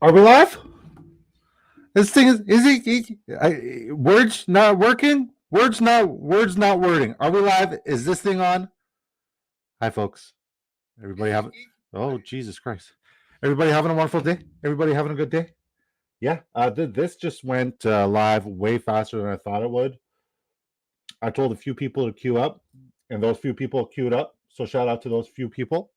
Are we live? This thing words not working? Words not wording. Are we live? Is this thing on? Hi folks. Everybody having Oh Jesus Christ. Everybody having a wonderful day? Everybody having a good day? Yeah. This just went live way faster than I thought it would. I told a few people to queue up, and those few people queued up. So shout out to those few people.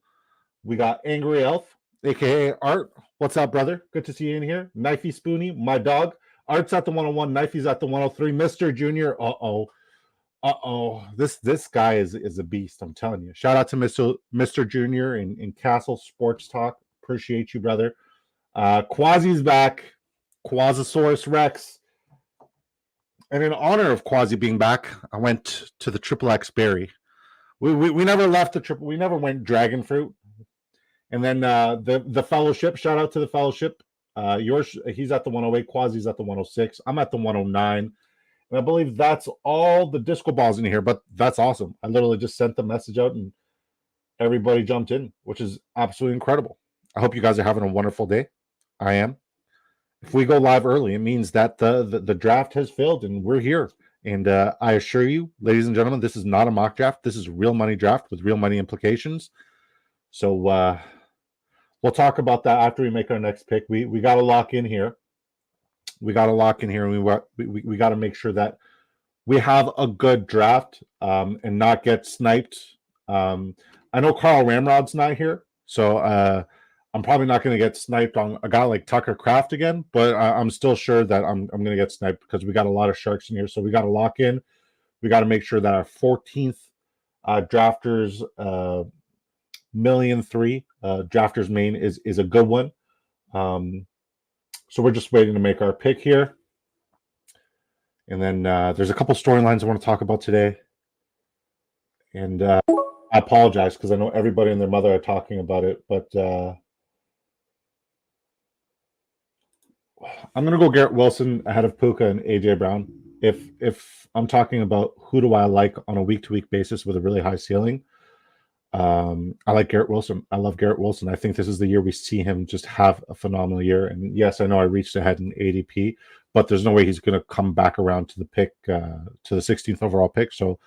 We got Angry Elf, aka Art. What's up, brother? Good to see you in here. Knifey Spoony, my dog. Art's at the 101, Knifey's at the 103. Mr. Junior, This guy is a beast, I'm telling you. Shout out to Mr. Junior in Castle Sports Talk. Appreciate you, brother. Quasi's back. Quasasaurus Rex. And in honor of Quasi being back, I went to the Triple X Berry. We never left the triple. We never went dragon fruit. And then the fellowship, shout out to the fellowship. He's at the 108, Quasi's at the 106. I'm at the 109. And I believe that's all the disco balls in here, but that's awesome. I literally just sent the message out and everybody jumped in, which is absolutely incredible. I hope you guys are having a wonderful day. I am. If we go live early, it means that the draft has failed and we're here. And I assure you, ladies and gentlemen, this is not a mock draft. This is a real money draft with real money implications. So we'll talk about that after we make our next pick. We got to lock in here. We got to lock in here, and we got to make sure that we have a good draft and not get sniped. I know Carl Ramrod's not here, so I'm probably not going to get sniped on a guy like Tucker Kraft again, but I'm still sure that I'm going to get sniped because we got a lot of sharks in here. So we got to lock in. We got to make sure that our 14th drafters $1,000,003 drafters main is a good one. So we're just waiting to make our pick here. And then there's a couple storylines I want to talk about today. And I apologize because I know everybody and their mother are talking about it, but I'm going to go Garrett Wilson ahead of Puka and AJ Brown. If I'm talking about who do I like on a week-to-week basis with a really high ceiling, I like Garrett Wilson. I love Garrett Wilson. I think this is the year we see him just have a phenomenal year. And yes, I know I reached ahead in ADP, but there's no way he's going to come back around to the pick, to the 16th overall pick. So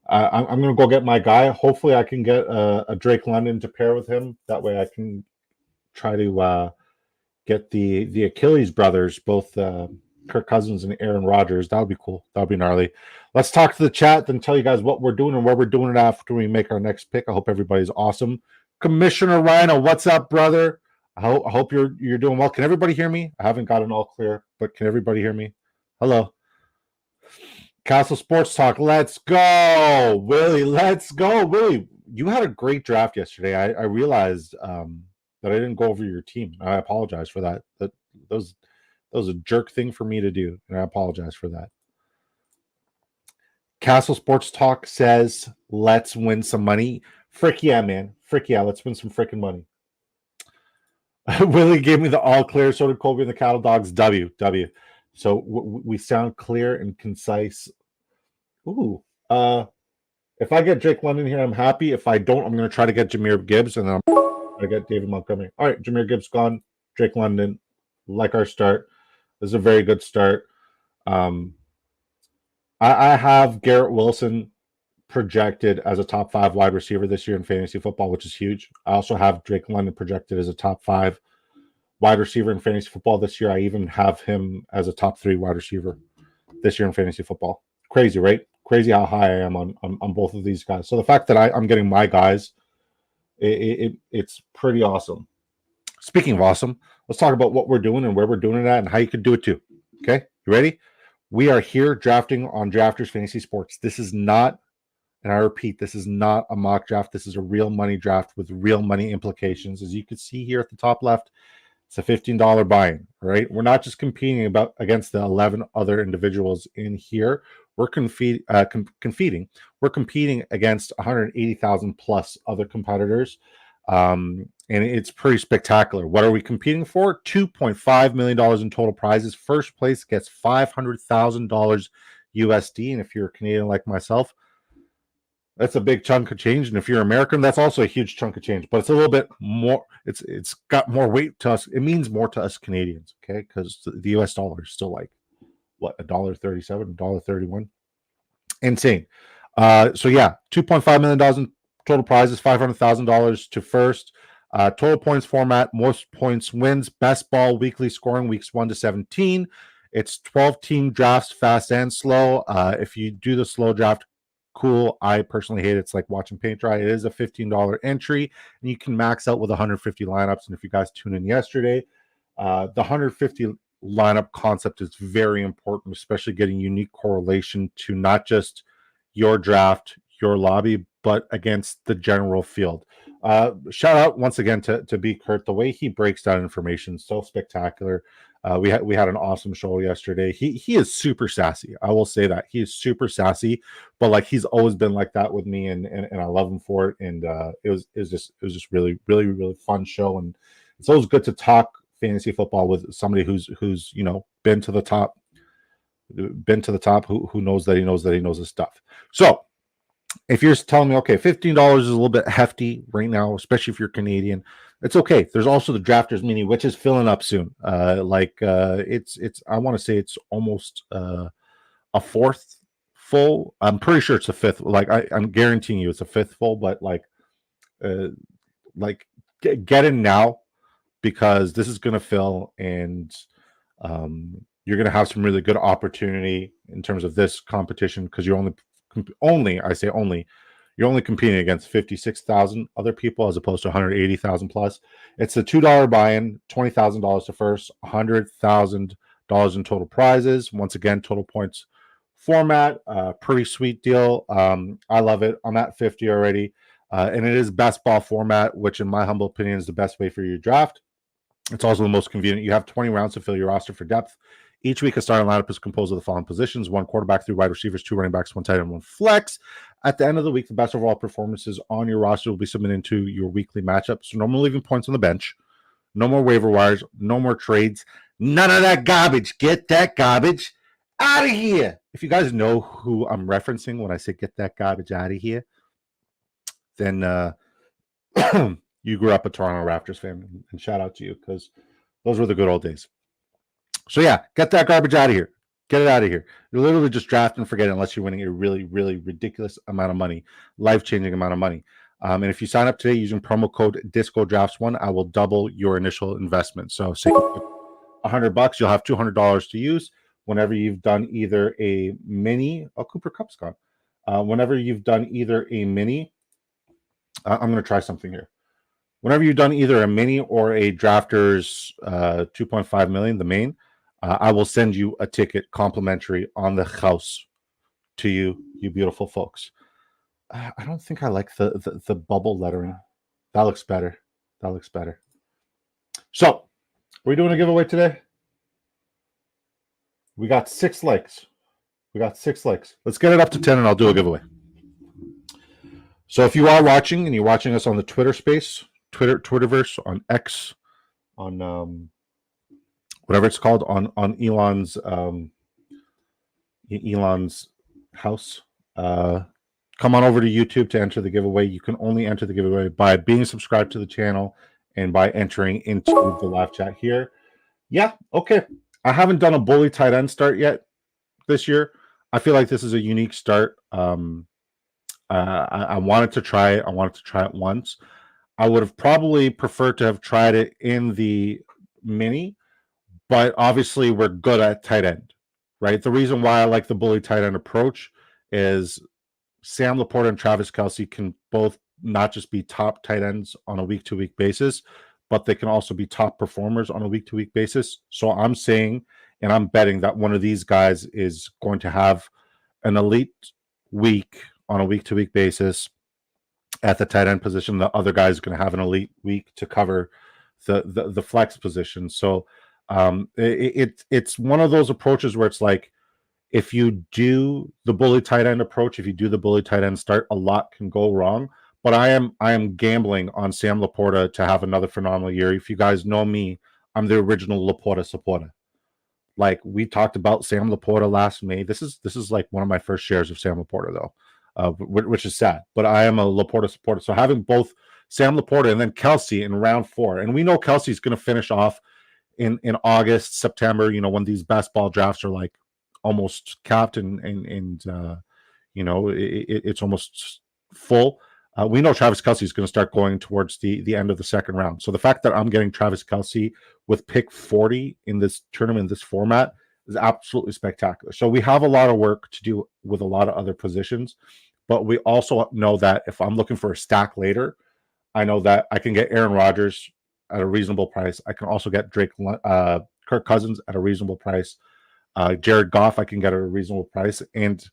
I'm going to go get my guy. Hopefully, I can get a Drake London to pair with him. That way, I can try to get the Achilles brothers, both Kirk Cousins and Aaron Rodgers. That would be cool. That would be gnarly. Let's talk to the chat, then tell you guys what we're doing and where we're doing it after we make our next pick. I hope everybody's awesome. Commissioner Rhino, what's up, brother? I hope you're doing well. Can everybody hear me? I haven't got an all clear, but can everybody hear me? Hello. Castle Sports Talk. Let's go, Willie. Let's go, Willie. You had a great draft yesterday. I realized that I didn't go over your team. I apologize for that. That was a jerk thing for me to do, and I apologize for that. Castle Sports Talk says, let's win some money. Frick yeah, man. Frick yeah, let's win some freaking money. Willie gave me the all clear. So did Colby and the Cattle Dogs. W. So we sound clear and concise. Ooh. If I get Drake London here, I'm happy. If I don't, I'm going to try to get Jahmyr Gibbs, and then I'm going to get David Montgomery. All right, Jahmyr Gibbs gone. Drake London, like our start. This is a very good start. I have Garrett Wilson projected as a top 5 wide receiver this year in fantasy football, which is huge. I also have Drake London projected as a top 5 wide receiver in fantasy football this year. I even have him as a top 3 wide receiver this year in fantasy football. Crazy, right? Crazy how high I am on both of these guys. So the fact that I'm getting my guys, it's pretty awesome. Speaking of awesome, let's talk about what we're doing and where we're doing it at and how you could do it too. Okay, you ready? We are here drafting on Drafters Fantasy Sports. This is not, and I repeat, this is not a mock draft. This is a real money draft with real money implications. As you can see here at the top left, it's a $15 buy-in, right? We're not just competing against the 11 other individuals in here. We're competing. We're competing against 180,000 plus other competitors. And it's pretty spectacular. What are we competing for? $2.5 million in total prizes. First place gets $500,000 USD. And if you're a Canadian like myself, That's a big chunk of change, and if you're American, that's also a huge chunk of change. But it's a little bit more. It's got more weight to us. It means more to us Canadians, okay? Because the U.S. dollar is still like what, $1.37, $1.31, insane. So yeah, $2.5 million in total prizes, $500,000 to first. Total points format, most points wins. Best ball weekly scoring, weeks 1 to 17. It's 12-team drafts, fast and slow. If you do the slow draft, cool. I personally hate it. It's like watching paint dry. It is a $15 entry, and you can max out with 150 lineups. And if you guys tuned in yesterday, the 150 lineup concept is very important, especially getting unique correlation to not just your draft, your lobby, but against the general field. Shout out once again to B Kurt. The way he breaks down information is so spectacular. We had an awesome show yesterday. He is super sassy. I will say that he is super sassy, but like he's always been like that with me, and I love him for it. And it was just really fun show, and it's always good to talk fantasy football with somebody who's been to the top, who knows that he knows his stuff. So if you're telling me, okay, $15 is a little bit hefty right now, especially if you're Canadian, it's okay. There's also the Drafters Mini, which is filling up soon. It's I want to say it's almost a fourth full. I'm pretty sure it's a fifth. Like I'm guaranteeing you, it's a fifth full. But get in now, because this is going to fill, and you're going to have some really good opportunity in terms of this competition, because you're only competing against 56,000 other people as opposed to 180,000 plus. It's a $2 buy-in, $20,000 to first, $100,000 in total prizes. Once again, total points format, pretty sweet deal. I love it. I'm at 50 already, and it is best ball format, which in my humble opinion is the best way for your draft. It's also the most convenient. You have 20 rounds to fill your roster for depth. Each week, a starting lineup is composed of the following positions: 1 quarterback, 3 wide receivers, 2 running backs, 1 tight end, 1 flex. At the end of the week, the best overall performances on your roster will be submitted into your weekly matchup. So no more leaving points on the bench. No more waiver wires. No more trades. None of that garbage. Get that garbage out of here. If you guys know who I'm referencing when I say get that garbage out of here, then you grew up a Toronto Raptors fan, and shout out to you, because those were the good old days. So yeah, get that garbage out of here. Get it out of here. You're literally just draft and forget it, unless you're winning a really ridiculous amount of money, life-changing amount of money. And if you sign up today using promo code DiscoDrafts1, I will double your initial investment. So say $100, you'll have $200 to use whenever you've done either a mini. Oh, Cooper Kupp's gone. Whenever you've done either a mini, I'm going to try something here. Whenever you've done either a mini or a Drafters 2.5 million, the main, I will send you a ticket complimentary on the house to you beautiful folks. I don't think I like the bubble lettering. That looks better. So, are we doing a giveaway today? We got 6 likes. Let's get it up to 10 and I'll do a giveaway. So if you are watching, and you're watching us on the Twitter space, Twitterverse, on X, on whatever it's called, on Elon's house, come on over to YouTube to enter the giveaway. You can only enter the giveaway by being subscribed to the channel and by entering into the live chat here. Yeah, okay. I haven't done a bully tight end start yet this year. I feel like this is a unique start. I wanted to try it. I wanted to try it once. I would have probably preferred to have tried it in the mini, but obviously we're good at tight end, right? The reason why I like the bully tight end approach is Sam Laporta and Travis Kelce can both not just be top tight ends on a week-to-week basis, but they can also be top performers on a week-to-week basis. So I'm saying, and I'm betting, that one of these guys is going to have an elite week on a week-to-week basis at the tight end position. The other guy is going to have an elite week to cover the flex position. So it's one of those approaches where it's like, if you do the bully tight end approach, if you do the bully tight end start, a lot can go wrong. But I am gambling on Sam Laporta to have another phenomenal year. If you guys know me, I'm the original Laporta supporter. Like, we talked about Sam Laporta last May. This is like one of my first shares of Sam Laporta, though. which is sad. But I am a Laporta supporter. So having both Sam Laporta and then Kelce in round 4, and we know Kelsey's going to finish off in August, September, when these best ball drafts are like almost capped and it's almost full. We know Travis Kelce is going to start going towards the end of the second round. So the fact that I'm getting Travis Kelce with pick 40 in this tournament, this format, is absolutely spectacular. So we have a lot of work to do with a lot of other positions, but we also know that if I'm looking for a stack later, I know that I can get Aaron Rodgers at a reasonable price. I can also get Kirk Cousins at a reasonable price. Jared Goff I can get at a reasonable price. And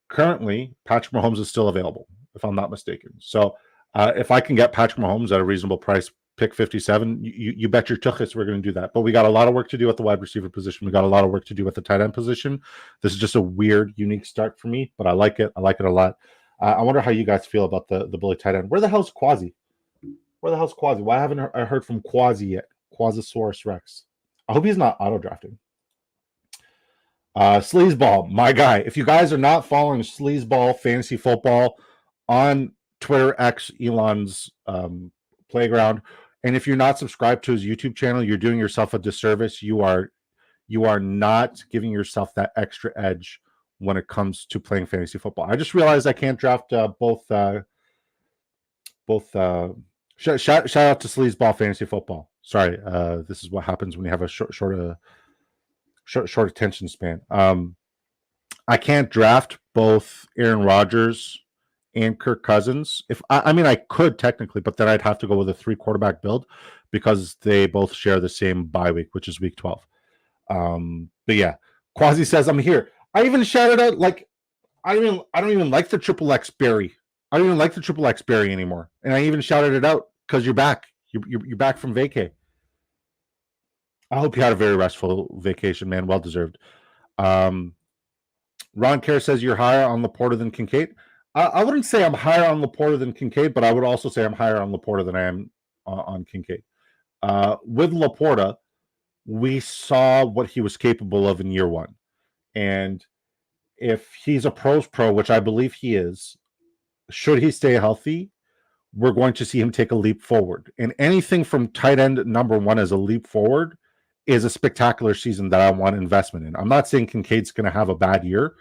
currently, Patrick Mahomes is still available, if I'm not mistaken. So if I can get Patrick Mahomes at a reasonable price, pick 57, you bet your tuchus we're going to do that. But we got a lot of work to do at the wide receiver position. We got a lot of work to do at the tight end position. This is just a weird, unique start for me, but I like it. I like it a lot. I wonder how you guys feel about the bully tight end. Where the hell's Quasi? Where the hell's Quasi? Why haven't I heard from Quasi yet? Quasisaurus Rex. I hope he's not auto-drafting. Sleazeball, my guy. If you guys are not following Sleazeball Fantasy Football on Twitter X, Elon's playground, and if you're not subscribed to his YouTube channel, you're doing yourself a disservice. You are not giving yourself that extra edge when it comes to playing fantasy football. I just realized I can't draft both. Shout out to Sleazeball Fantasy Football. Sorry, this is what happens when you have a short attention span. I can't draft both Aaron Rodgers and Kirk Cousins. I could technically, but then I'd have to go with a 3 quarterback build because they both share the same bye week, which is week 12. But yeah, Quasi says I'm here. I even shouted out I don't even like the triple X Berry. I don't even like the triple X Berry anymore, and I even shouted it out because you're back. You're back from vacay. I hope you had a very restful vacation, man. Well deserved. Ron Kerr says you're higher on Laporta than Kincaid. I wouldn't say I'm higher on Laporta than Kincaid, but I would also say I'm higher on Laporta than I am on Kincaid. With Laporta, we saw what he was capable of in year 1. And if he's a pro's pro, which I believe he is, should he stay healthy, we're going to see him take a leap forward. And anything from tight end number 1 as a leap forward is a spectacular season that I want investment in. I'm not saying Kincaid's going to have a bad year,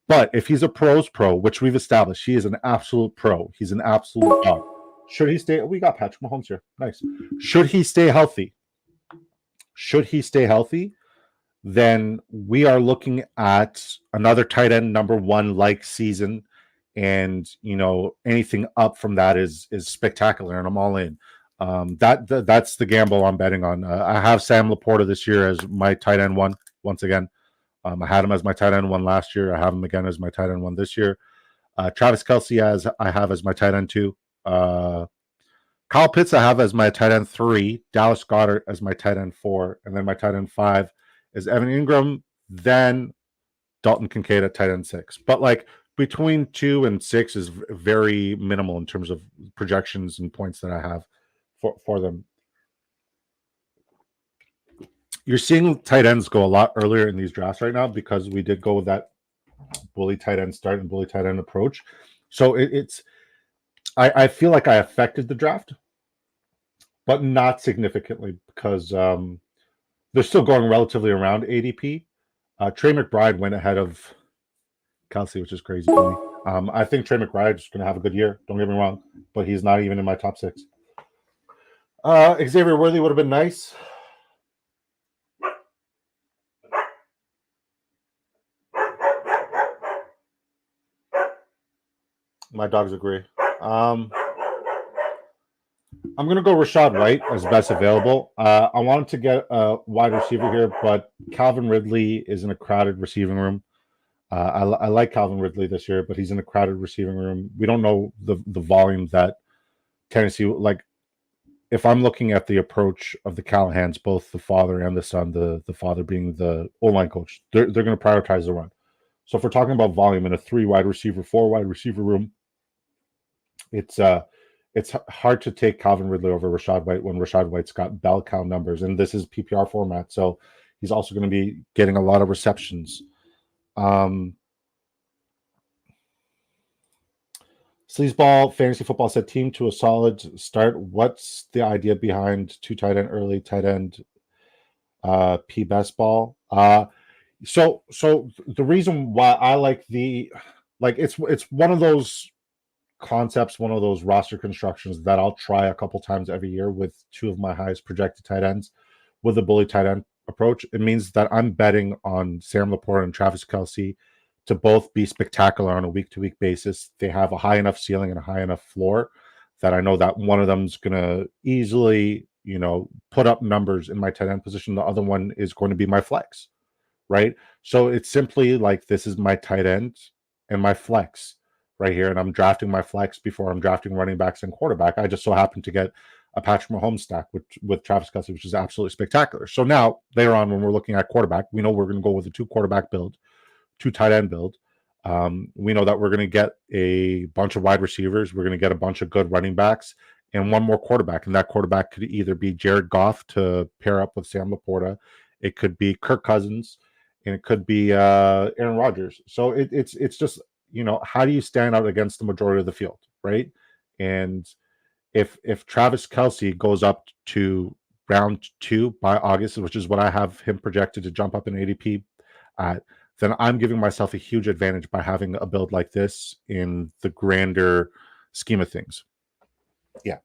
but if he's a pro's pro, which we've established, he is an absolute pro. He's an absolute dog. Should he stay? We got Patrick Mahomes here. Nice. Should he stay healthy? Then we are looking at another tight end number 1 like season. And anything up from that is spectacular, and I'm all in. That's the gamble I'm betting on. I have Sam Laporta this year as my tight end 1 once again. I had him as my tight end 1 last year. I have him again as my tight end 1 this year. Travis Kelce I have as my tight end 2. Kyle Pitts I have as my tight end 3. Dallas Goedert as my tight end 4, and then my tight end 5 is Evan Ingram. Then Dalton Kincaid at tight end 6. But between 2 and 6 is very minimal in terms of projections and points that I have for them. You're seeing tight ends go a lot earlier in these drafts right now because we did go with that bully tight end start and bully tight end approach. So I feel like I affected the draft, but not significantly because they're still going relatively around ADP. Trey McBride went ahead of Kelce, which is crazy for me. I think Trey McBride is going to have a good year. Don't get me wrong, but he's not even in my top 6. Xavier Worthy would have been nice. My dogs agree. I'm going to go Rachaad White as best available. I wanted to get a wide receiver here, but Calvin Ridley is in a crowded receiving room. I like Calvin Ridley this year, but he's in a crowded receiving room. We don't know the volume that Tennessee, if I'm looking at the approach of the Callahans, both the father and the son, the father being the O-line coach, they're going to prioritize the run. So if we're talking about volume in a 4 wide receiver room, it's hard to take Calvin Ridley over Rachaad White when Rachaad White's got bell cow numbers, and this is PPR format, so he's also going to be getting a lot of receptions. Sleazeball Fantasy Football said team to a solid start. What's the idea behind two tight end early, tight end P best ball? So the reason why I like it's one of those concepts, one of those roster constructions that I'll try a couple times every year with two of my highest projected tight ends with the bully tight end approach. It means that I'm betting on Sam Laporta and Travis Kelce to both be spectacular on a week-to-week basis. They have a high enough ceiling and a high enough floor that I know that one of them's going to easily, put up numbers in my tight end position. The other one is going to be my flex, right? So it's simply like this is my tight end and my flex right here, and I'm drafting my flex before I'm drafting running backs and quarterback. I just so happen to get a Patrick Mahomes stack with Travis Kelce, which is absolutely spectacular. So now, later on, when we're looking at quarterback, we know we're going to go with a two quarterback build, two tight end build. We know that we're going to get a bunch of wide receivers. We're going to get a bunch of good running backs and one more quarterback. And that quarterback could either be Jared Goff to pair up with Sam Laporta. It could be Kirk Cousins, and it could be Aaron Rodgers. So it's just, how do you stand out against the majority of the field, right? And if Travis Kelce goes up to round 2 by August, which is what I have him projected to jump up in ADP at, then I'm giving myself a huge advantage by having a build like this in the grander scheme of things. Yeah.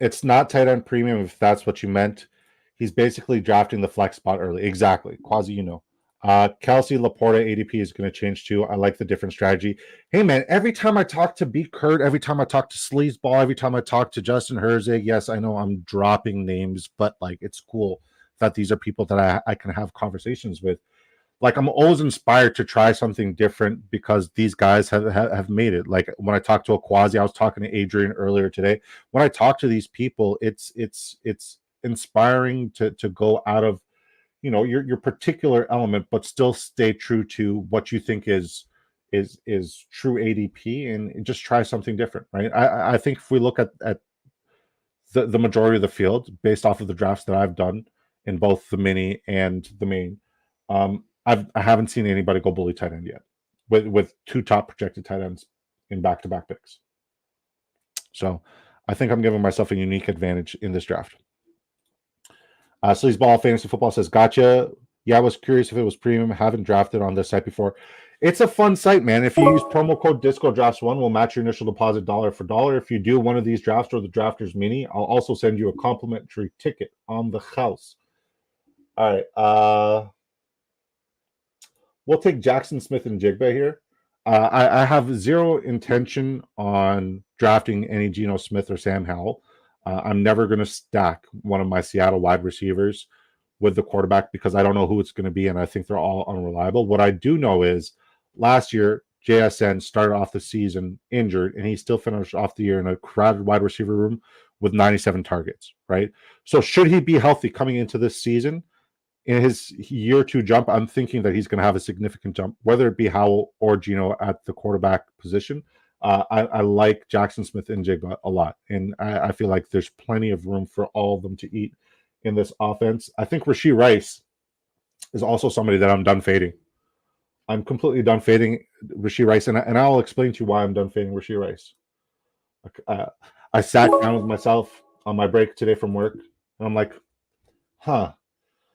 It's not tight end premium if that's what you meant. He's basically drafting the flex spot early. Exactly. Quasi, Kelce Laporta ADP is going to change too. I like the different strategy. Hey, man, every time I talk to B. Kurt, every time I talk to Sleazeball, every time I talk to Justin Herzig, yes, I know I'm dropping names, but it's cool that these are people that I can have conversations with. I'm always inspired to try something different because these guys have made it. Like when I talked to a Quasi, I was talking to Adrian earlier today. When I talk to these people, it's inspiring to go out of your particular element, but still stay true to what you think is true ADP and just try something different, right? I think if we look at the majority of the field based off of the drafts that I've done in both the mini and the main, I haven't seen anybody go bully tight end yet with two top projected tight ends in back-to-back picks. So I think I'm giving myself a unique advantage in this draft. Sleazeball Fantasy Football says, gotcha. Yeah, I was curious if it was premium. Haven't drafted on this site before. It's a fun site, man. If you use promo code DiscoDrafts1, we'll match your initial deposit dollar for dollar. If you do one of these drafts or the Drafters Mini, I'll also send you a complimentary ticket on the house. All right. We'll take Jackson Smith and Jigba here. I have zero intention on drafting any Geno Smith or Sam Howell. I'm never going to stack one of my Seattle wide receivers with the quarterback because I don't know who it's going to be, and I think they're all unreliable. What I do know is last year, JSN started off the season injured, and he still finished off the year in a crowded wide receiver room with 97 targets, right? So should he be healthy coming into this season, in his year 2 jump, I'm thinking that he's going to have a significant jump, whether it be Howell or Geno at the quarterback position. I like Jackson Smith and Jigba a lot, and I feel like there's plenty of room for all of them to eat in this offense. I think Rashee Rice is also somebody that I'm done fading. I'm completely done fading Rashee Rice, and I'll explain to you why I'm done fading Rashee Rice. I sat down with myself on my break today from work, and I'm like, huh.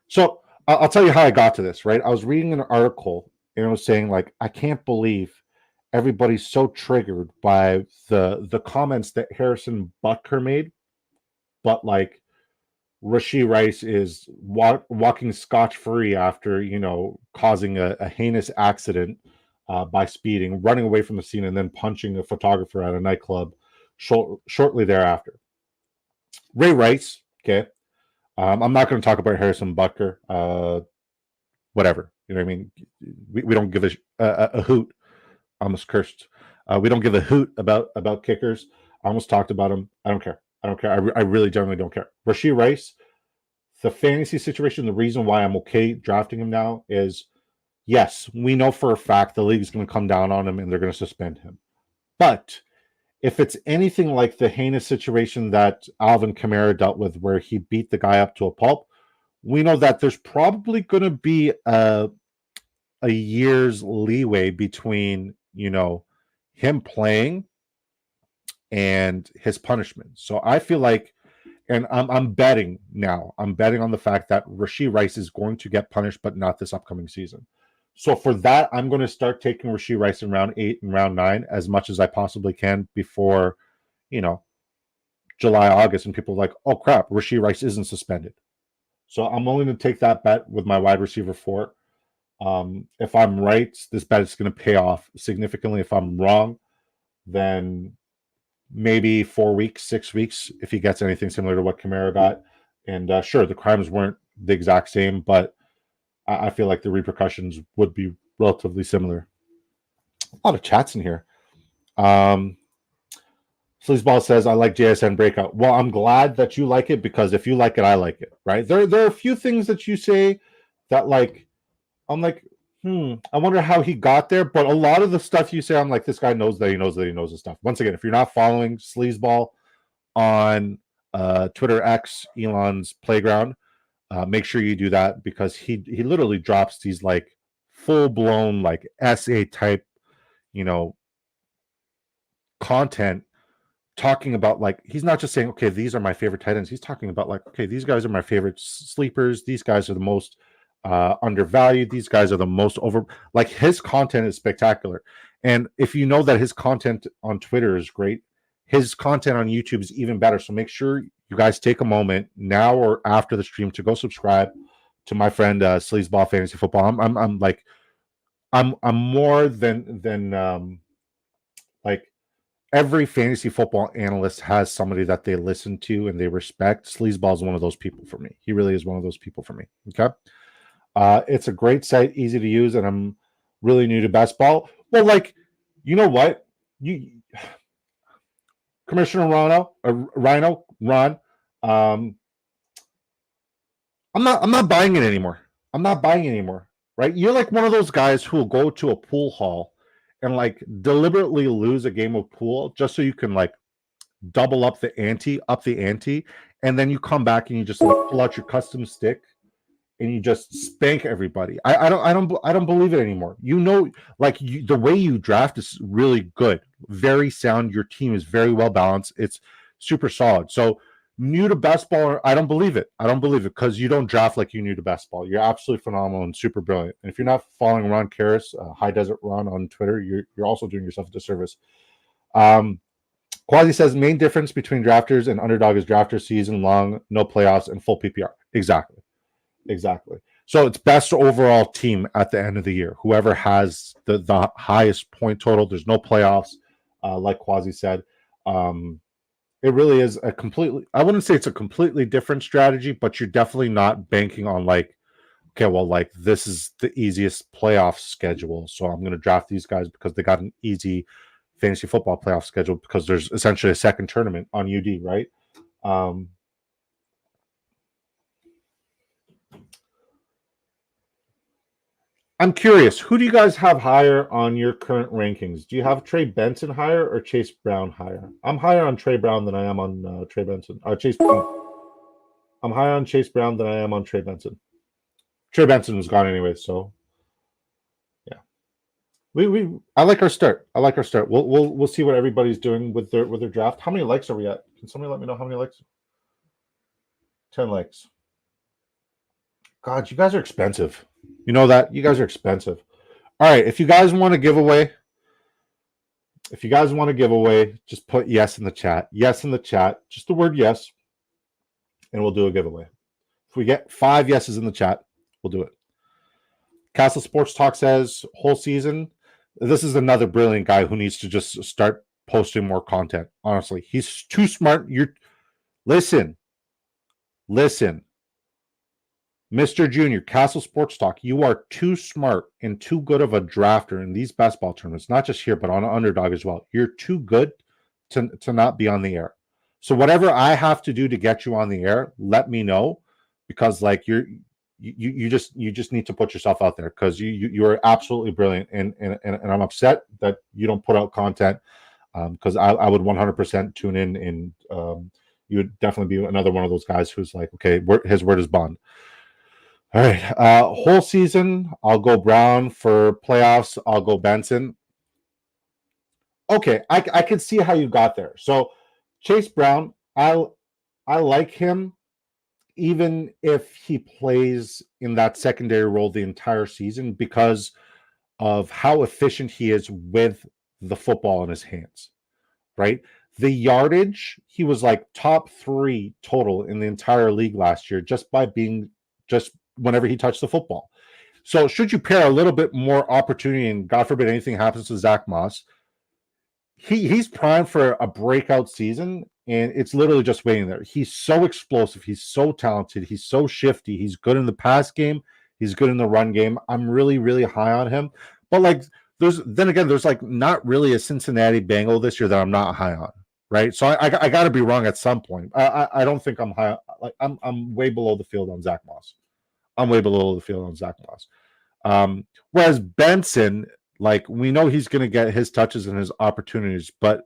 So I'll tell you how I got to this, right? I was reading an article, and it was saying, I can't believe everybody's so triggered by the comments that Harrison Butker made, but Rashee Rice is walking scotch-free after, causing a heinous accident by speeding, running away from the scene, and then punching a photographer at a nightclub shortly thereafter. Ray Rice, okay. I'm not going to talk about Harrison Butker. Whatever. You know what I mean? We don't give a hoot. Almost cursed. We don't give a hoot about kickers. I almost talked about him. I don't care. I really generally don't care. Rashee Rice, the fantasy situation, the reason why I'm okay drafting him now is, yes, we know for a fact the league is going to come down on him and they're going to suspend him. But if it's anything like the heinous situation that Alvin Kamara dealt with, where he beat the guy up to a pulp, we know that there's probably going to be a a year's leeway between, him playing and his punishment. So I feel like, and I'm betting now. I'm betting on the fact that Rashee Rice is going to get punished, but not this upcoming season. So for that, I'm going to start taking Rashee Rice in round 8 and round 9 as much as I possibly can before, July, August, and people are like, oh crap, Rashee Rice isn't suspended. So I'm only going to take that bet with my wide receiver 4. If I'm right, this bet is going to pay off significantly. If I'm wrong, then maybe 4 weeks, 6 weeks, if he gets anything similar to what Kamara got. And sure, the crimes weren't the exact same, but I feel like the repercussions would be relatively similar. A lot of chats in here. Sleazeball says, I like JSN Breakout. Well, I'm glad that you like it, because if you like it, I like it, right? There are a few things that you say that, like, I'm like, I wonder how he got there. But a lot of the stuff you say, I'm like, this guy knows that he knows that he knows the stuff. Once again, if you're not following Sleazeball on Twitter X, Elon's Playground, make sure you do that, because he literally drops these like full-blown like essay type, content, talking about, like, he's not just saying, okay, these are my favorite tight ends. He's talking about, like, okay, these guys are my favorite sleepers. These guys are the most undervalued. These guys are the most over. Like, his content is spectacular. And if you know that his content on Twitter is great, his content on YouTube is even better. So make sure you guys take a moment now or after the stream to go subscribe to my friend Sleazeball Fantasy Football. I'm more than like, every fantasy football analyst has somebody that they listen to and they respect. Sleazeball is one of those people for me. He really is one of those people for me. Okay. It's a great site, easy to use, and I'm really new to best ball. Well, like, you know what? Commissioner Ron, I'm not buying it anymore. I'm not buying it anymore. Right? You're like one of those guys who will go to a pool hall and like deliberately lose a game of pool just so you can like double up the ante, and then you come back and you just like pull out your custom stick and you just spank everybody. I don't believe it anymore. Like, the way you draft is really good, very sound. Your team is very well balanced. It's super solid. So new to best ball, I don't believe it. Because you don't draft like you new to best ball. You're absolutely phenomenal and super brilliant. And if you're not following Ron Karras, High Desert Ron on Twitter, you're also doing yourself a disservice. Quasi says, main difference between drafters and underdog is drafters season long, no playoffs, and full PPR. Exactly. So it's best overall team at the end of the year. Whoever has the highest point total. There's no playoffs, like Quasi said. It really is I wouldn't say it's a completely different strategy, but you're definitely not banking on like, okay, well, like, this is the easiest playoff schedule, so I'm going to draft these guys because they got an easy fantasy football playoff schedule, because there's essentially a second tournament on UD, right? I'm curious, who do you guys have higher on your current rankings? Do you have Trey Benson higher or Chase Brown higher? I'm higher on Trey Brown than I am on Trey Benson. Chase Brown. I'm higher on Chase Brown than I am on Trey Benson. Trey Benson was gone anyway, so yeah. I like our start. We'll see what everybody's doing with their draft. How many likes are we at? Can somebody let me know how many likes? 10 likes. God, you guys are expensive. You know that? You guys are expensive. All right, if you guys want to give away, just put yes in the chat. Yes in the chat. Just the word yes, and we'll do a giveaway. If we get 5 yeses in the chat, we'll do it. Castle Sports Talk says, whole season. This is another brilliant guy who needs to just start posting more content. Honestly, he's too smart. Listen. Mr. Junior, Castle Sports Talk, you are too smart and too good of a drafter in these best ball tournaments, not just here, but on Underdog as well. You're too good to not be on the air. So whatever I have to do to get you on the air, let me know, because like you just need to put yourself out there, because you are absolutely brilliant, and I'm upset that you don't put out content, because I would 100% tune in, and you would definitely be another one of those guys who's like, okay, his word is bond. All right. Whole season, I'll go Brown. For playoffs, I'll go Benson. Okay, I can see how you got there. So Chase Brown, I like him even if he plays in that secondary role the entire season because of how efficient he is with the football in his hands, right? The yardage, he was like top 3 total in the entire league last year just by being just whenever he touched the football. So should you pair a little bit more opportunity, and God forbid anything happens to Zach Moss, he's primed for a breakout season, and it's literally just waiting there. He's so explosive, he's so talented, he's so shifty, he's good in the pass game, he's good in the run game. I'm really, really high on him. But like there's like not really a Cincinnati Bengal this year that I'm not high on, right? So I got to be wrong at some point. I don't think I'm high. Like I'm way below the field on Zach Moss. I'm way below the field on Zach Moss. Whereas Benson, like we know he's going to get his touches and his opportunities, but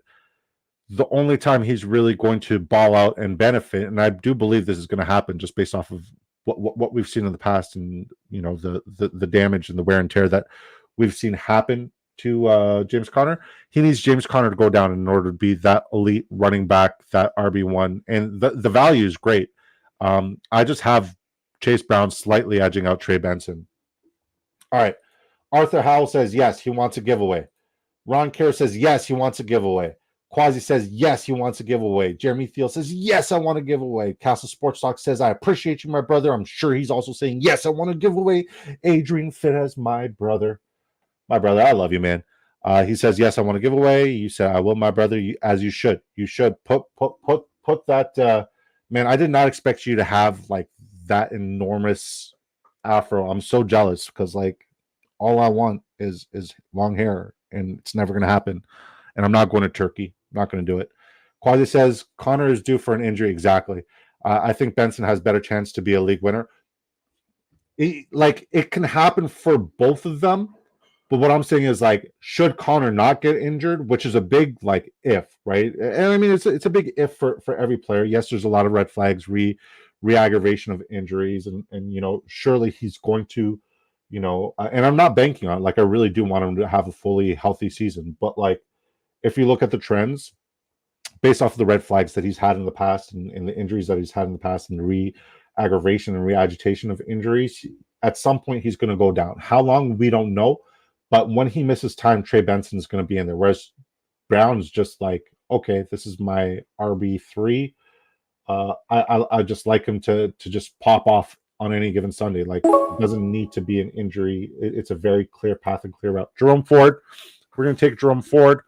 the only time he's really going to ball out and benefit, and I do believe this is going to happen just based off of what we've seen in the past, and you know the damage and the wear and tear that we've seen happen to James Conner. He needs James Conner to go down in order to be that elite running back, that RB1, and the value is great. I just have Chase Brown slightly edging out Trey Benson. All right. Arthur Howell says yes, he wants a giveaway. Ron Kerr says yes, he wants a giveaway. Quasi says yes, he wants a giveaway. Jeremy Thiel says yes, I want a giveaway. Castle Sports Talk says I appreciate you, my brother. I'm sure he's also saying yes, I want a giveaway. Adrian Fitez, my brother, I love you, man. He says yes, I want a giveaway. You said I will, my brother, as you should. You should put that. Man, I did not expect you to have like that enormous afro. I'm so jealous because like all I want is long hair, and it's never going to happen. And I'm not going to Turkey. I'm not going to do it. Quasi says Conner is due for an injury. Exactly. I think Benson has better chance to be a league winner. It can happen for both of them, but what I'm saying is like, should Conner not get injured, which is a big like if, right? And I mean it's a big if for every player. Yes, there's a lot of red flags, re-aggravation of injuries, and you know surely he's going to, you know, and I'm not banking on it. Like I really do want him to have a fully healthy season, but like if you look at the trends based off of the red flags that he's had in the past and the injuries that he's had in the past and the re-aggravation and re-agitation of injuries, at some point he's going to go down. How long, we don't know. But when he misses time, Trey Benson is going to be in there. Whereas Brown's just like, okay, this is my RB3. I just like him to just pop off on any given Sunday. Like it doesn't need to be an injury. It's a very clear path and clear route. Jerome Ford, we're going to take Jerome Ford.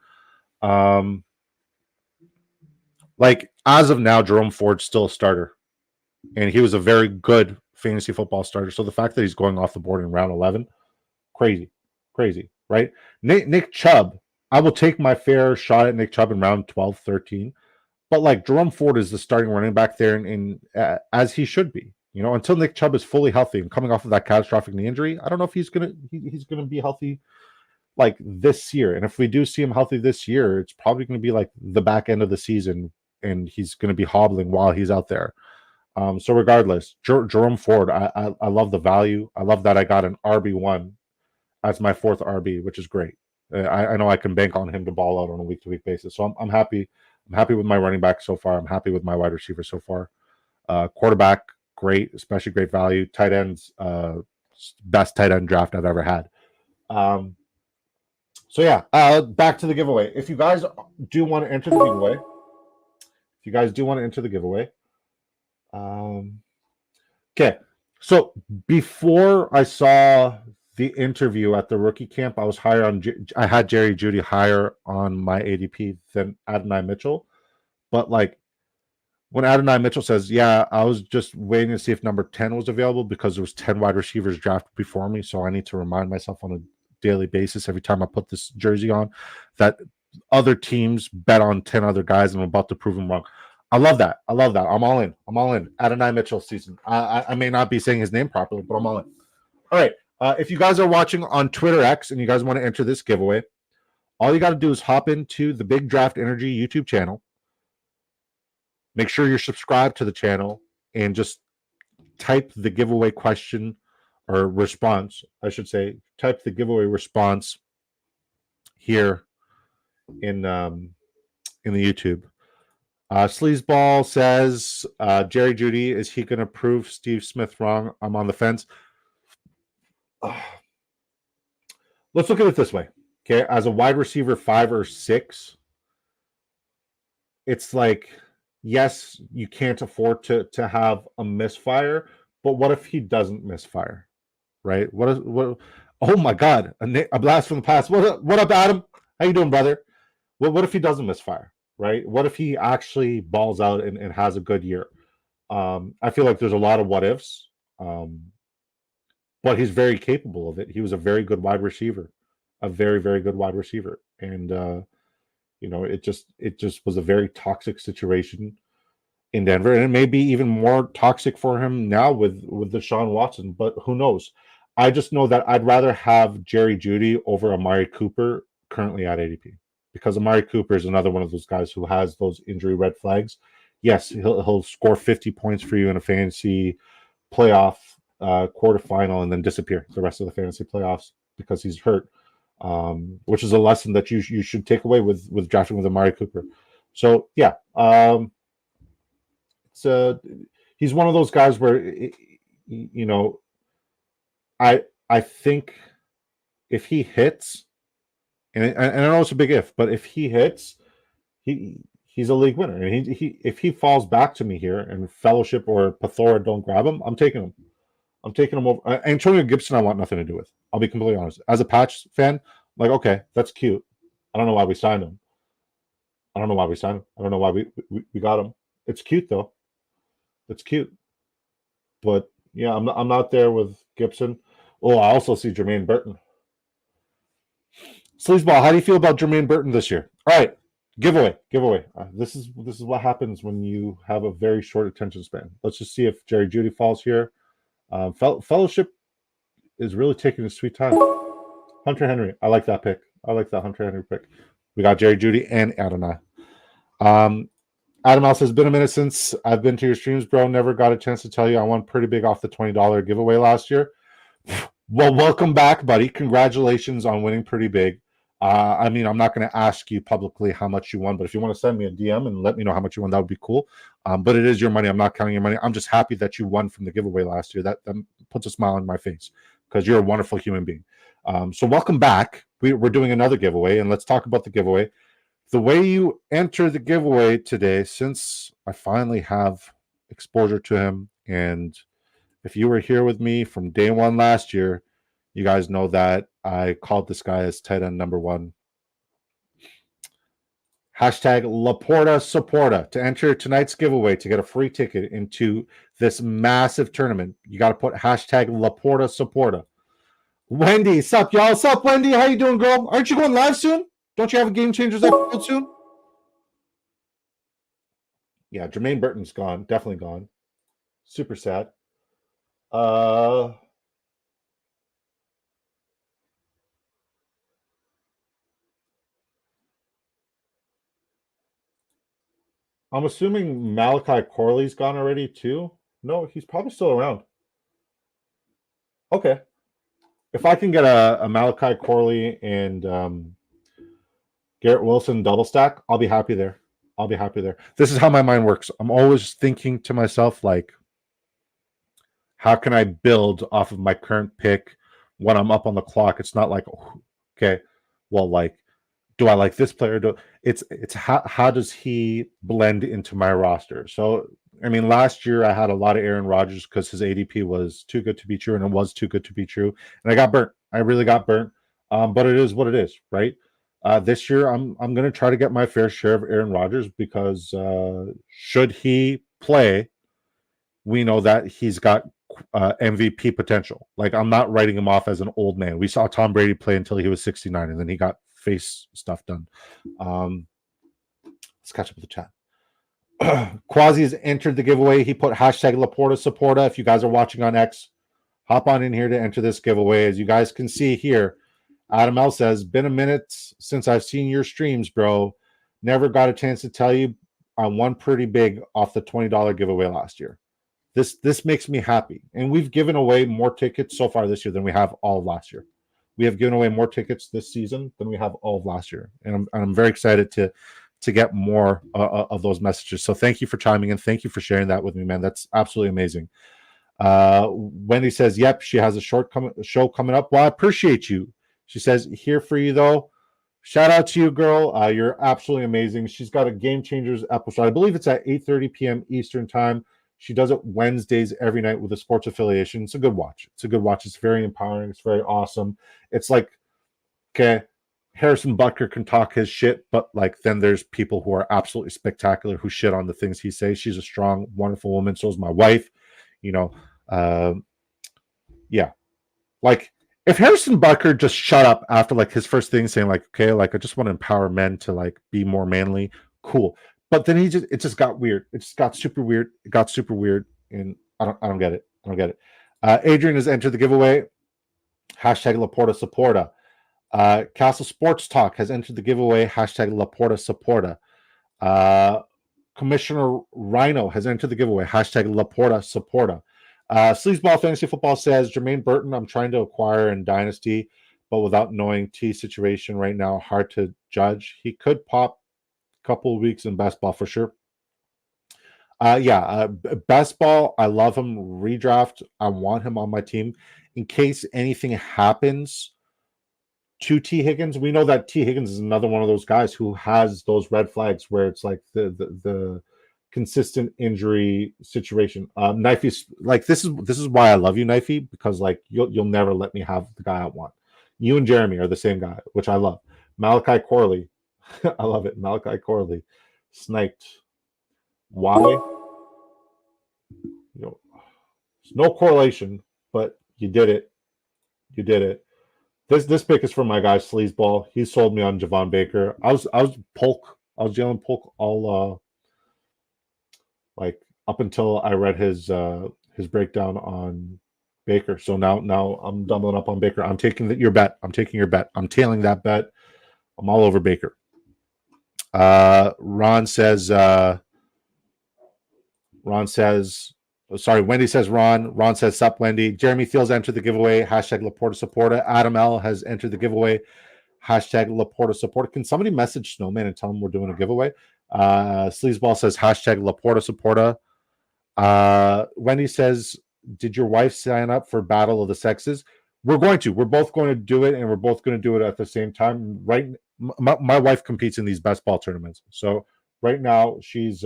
Like as of now, Jerome Ford's still a starter, and he was a very good fantasy football starter. So the fact that he's going off the board in round 11, crazy, right? Nick Chubb, I will take my fair shot at Nick Chubb in round 12, 13. But like Jerome Ford is the starting running back there, in as he should be. You know, until Nick Chubb is fully healthy and coming off of that catastrophic knee injury, I don't know if he's gonna be healthy like this year. And if we do see him healthy this year, it's probably going to be like the back end of the season, and he's going to be hobbling while he's out there. So regardless, Jerome Ford, I love the value. I love that I got an RB1 as my fourth RB, which is great. I know I can bank on him to ball out on a week-to-week basis. So I'm happy. I'm happy with my running back so far. I'm happy with my wide receiver so far. Quarterback, great, especially great value. Tight ends, best tight end draft I've ever had. So yeah, back to the giveaway. If you guys do want to enter the giveaway, okay. So before I saw the interview at the rookie camp, I had Jerry Jeudy higher on my ADP than Adonai Mitchell. But like when Adonai Mitchell says, yeah, I was just waiting to see if number 10 was available because there was 10 wide receivers drafted before me. So I need to remind myself on a daily basis every time I put this jersey on that other teams bet on 10 other guys and I'm about to prove them wrong. I love that. I'm all in. Adonai Mitchell season. I may not be saying his name properly, but I'm all in. All right. If you guys are watching on Twitter X and you guys want to enter this giveaway, all you got to do is hop into the Big Draft Energy YouTube channel. Make sure you're subscribed to the channel and just type the giveaway question or response, I should say. Type the giveaway response here in the YouTube. Sleazeball says, Jerry Jeudy, is he going to prove Steve Smith wrong? I'm on the fence. Let's look at it this way. Okay, as a wide receiver 5 or 6, it's like, yes, you can't afford to have a misfire, but what if he doesn't misfire, right? What? Oh my God, a blast from the past. What up, Adam? How you doing, brother? What if he doesn't misfire, right? What if he actually balls out and has a good year? I feel like there's a lot of what ifs, but he's very capable of it. He was a very good wide receiver, a very, very good wide receiver. And, it just was a very toxic situation in Denver. And it may be even more toxic for him now with Deshaun Watson, but who knows? I just know that I'd rather have Jerry Jeudy over Amari Cooper currently at ADP, because Amari Cooper is another one of those guys who has those injury red flags. Yes, he'll score 50 points for you in a fantasy playoff quarterfinal and then disappear the rest of the fantasy playoffs because he's hurt, which is a lesson that you should take away with drafting with Amari Cooper. So yeah, he's one of those guys where I think if he hits, and I know it's a big if, but if he hits, he's a league winner. And if he falls back to me here and Fellowship or Pathora don't grab him, I'm taking him. I'm taking him over. Antonio Gibson, I want nothing to do with. I'll be completely honest. As a Patch fan, I'm like, okay, that's cute. I don't know why we signed him. I don't know why we got him. It's cute though. It's cute. But yeah, I'm not there with Gibson. Oh, I also see Jermaine Burton. Sleazeball, how do you feel about Jermaine Burton this year? All right, giveaway. This is what happens when you have a very short attention span. Let's just see if Jerry Jeudy falls here. Fellowship is really taking his sweet time. Hunter Henry, I like that pick. I like that Hunter Henry pick. We got Jerry Jeudy and Adonai. Adam L says, been a minute since I've been to your streams, bro. Never got a chance to tell you I won pretty big off the $20 giveaway last year. Well, welcome back, buddy. Congratulations on winning pretty big. I'm not going to ask you publicly how much you won, but if you want to send me a DM and let me know how much you won, that would be cool. But it is your money. I'm not counting your money. I'm just happy that you won from the giveaway last year. That puts a smile on my face because you're a wonderful human being. So welcome back. We're doing another giveaway, and let's talk about the giveaway. The way you enter the giveaway today, since I finally have exposure to him, and if you were here with me from day one last year, you guys know that I called this guy as tight end number 1. Hashtag Laporta Supporta to enter tonight's giveaway to get a free ticket into this massive tournament. You got to put hashtag Laporta Supporta. Wendy, sup, y'all? Sup, Wendy? How you doing, girl? Aren't you going live soon? Don't you have a Game Changers episode soon? Yeah, Jermaine Burton's gone. Definitely gone. Super sad. I'm assuming Malachi Corley's gone already too. No, he's probably still around. Okay. If I can get a Malachi Corley and Garrett Wilson double stack, I'll be happy there. This is how my mind works. I'm always thinking to myself, like, how can I build off of my current pick when I'm up on the clock? It's not like, okay, well, like, do I like this player? It's how does he blend into my roster? So, last year I had a lot of Aaron Rodgers because his ADP was too good to be true, and it was too good to be true. And I got burnt. I really got burnt. But it is what it is, right? This year I'm going to try to get my fair share of Aaron Rodgers because should he play, we know that he's got MVP potential. Like, I'm not writing him off as an old man. We saw Tom Brady play until he was 69, and then he got face stuff done. Let's catch up with the chat. Quasi has entered the giveaway. He put hashtag Laporta Supporta. If you guys are watching on X, hop on in here to enter this giveaway. As you guys can see here, Adam L says, been a minute since I've seen your streams, bro. Never got a chance to tell you I won pretty big off the $20 giveaway last year. This makes me happy. And we've given away more tickets so far this year than we have all of last year. We have given away more tickets this season than we have all of last year, and I'm very excited to get more of those messages. So thank you for chiming in. Thank you for sharing that with me, man. That's absolutely amazing. Wendy says, "Yep, she has a show coming up." Well, I appreciate you. She says, "Here for you though." Shout out to you, girl. You're absolutely amazing. She's got a Game Changers episode. I believe it's at 8:30 p.m. Eastern time. She does it Wednesdays every night with a sports affiliation. It's a good watch. It's a good watch. It's very empowering. It's very awesome. It's like, okay, Harrison Butker can talk his shit, but like then there's people who are absolutely spectacular who shit on the things he says. She's a strong, wonderful woman. So is my wife. You know, yeah. Like if Harrison Butker just shut up after like his first thing saying like, okay, like I just want to empower men to like be more manly, cool. But then it just got weird. It just got super weird. It got super weird, and I don't get it. I don't get it. Adrian has entered the giveaway. Hashtag Laporta Supporta. Castle Sports Talk has entered the giveaway. Hashtag Laporta Supporta. Commissioner Rhino has entered the giveaway. Hashtag Laporta Supporta. Sleazeball Fantasy Football says Jermaine Burton, I'm trying to acquire in Dynasty, but without knowing T situation right now, hard to judge. He could pop a couple of weeks in best ball for sure. Best ball, I love him. Redraft, I want him on my team in case anything happens to T. Higgins. We know that T. Higgins is another one of those guys who has those red flags where it's like the consistent injury situation. Knifey, like this is why I love you, Knifey, because like you'll never let me have the guy I want. You and Jeremy are the same guy, which I love. Malachi Corley, I love it. Malachi Corley sniped. Why? You know, there's no correlation, but you did it. You did it. This pick is from my guy Sleazeball. He sold me on Javon Baker. I was Polk. I was yelling Polk all like up until I read his breakdown on Baker. So now I'm doubling up on Baker. I'm taking your bet. I'm taking your bet. I'm tailing that bet. I'm all over Baker. Ron says, Wendy says Ron. Ron says, sup, Wendy. Jeremy Fields entered the giveaway. Hashtag Laporta Supporta. Adam L has entered the giveaway. Hashtag Laporta Supporta. Can somebody message Snowman and tell him we're doing a giveaway? Sleazeball says, hashtag Laporta Supporta. Wendy says, did your wife sign up for Battle of the Sexes? We're going to. We're both going to do it, and we're both going to do it at the same time. Right, my wife competes in these best ball tournaments. So right now she's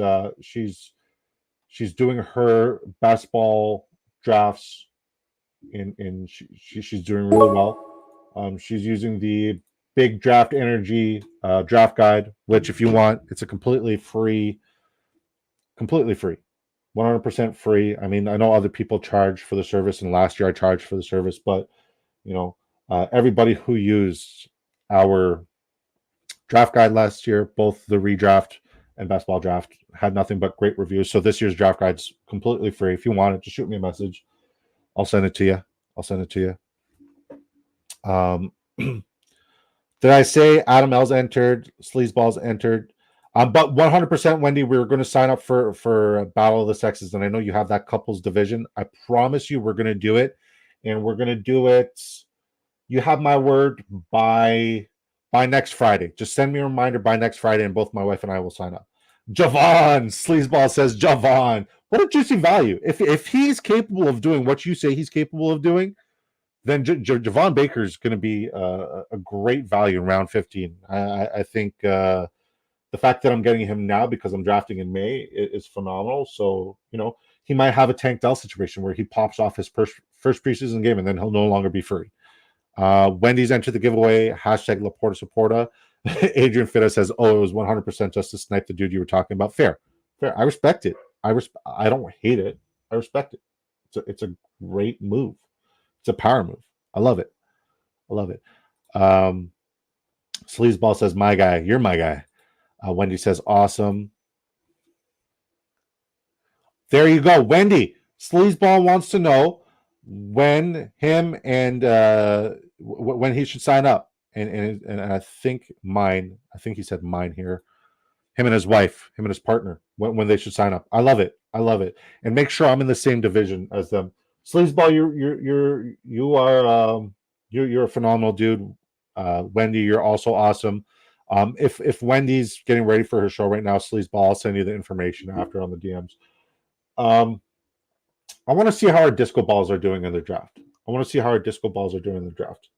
doing her best ball drafts, and she's doing really well. She's using the Big Draft Energy draft guide, which if you want, it's a completely free, 100% free. I mean, I know other people charge for the service, and last year I charged for the service, but you know, everybody who used our draft guide last year, both the redraft and best ball draft, had nothing but great reviews. So this year's draft guide's completely free. If you want it, just shoot me a message. I'll send it to you. Did I say Adam L's entered? Sleazeball's entered. But 100%, Wendy, we were going to sign up for Battle of the Sexes, and I know you have that couples division. I promise you we're going to do it, and we're going to do it. You have my word by next Friday. Just send me a reminder by next Friday, and both my wife and I will sign up. Javon, Sleazeball says, Javon. What a juicy value. If he's capable of doing what you say he's capable of doing, then Javon Baker is going to be a great value in round 15. I think the fact that I'm getting him now because I'm drafting in May is phenomenal. So, you know, he might have a Tank Dell situation where he pops off his first preseason game and then he'll no longer be free. Wendy's entered the giveaway. Hashtag Laporta Supporta. Adrian Fitta says, oh, it was 100% just to snipe the dude you were talking about. Fair. I respect it. I don't hate it. I respect it. It's a great move. It's a power move. I love it. Sleazeball says, my guy. You're my guy. Wendy says, awesome. There you go. Wendy, Sleazeball wants to know when him and when he should sign up. And I think he said mine here. Him and his wife, him and his partner, when they should sign up. I love it. I love it. And make sure I'm in the same division as them. Sleazeball, you are you're a phenomenal dude. Wendy, you're also awesome. If Wendy's getting ready for her show right now, Sleazeball, I'll send you the information after on the DMs. I want to see how our disco balls are doing in the draft. I want to see how our disco balls are doing in the draft.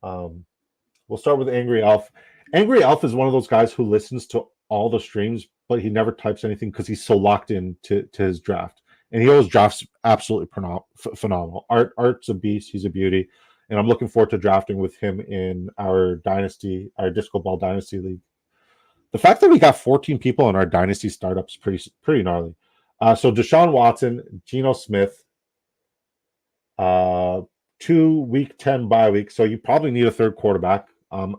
We'll start with Angry Elf. Angry Elf is one of those guys who listens to all the streams, but he never types anything because he's so locked in to his draft. And he always drafts absolutely phenomenal. Art's a beast. He's a beauty. And I'm looking forward to drafting with him in our Dynasty, our Disco Ball Dynasty League. The fact that we got 14 people in our Dynasty startup is pretty gnarly. So Deshaun Watson, Geno Smith, 2 week 10 bye week. So you probably need a third quarterback.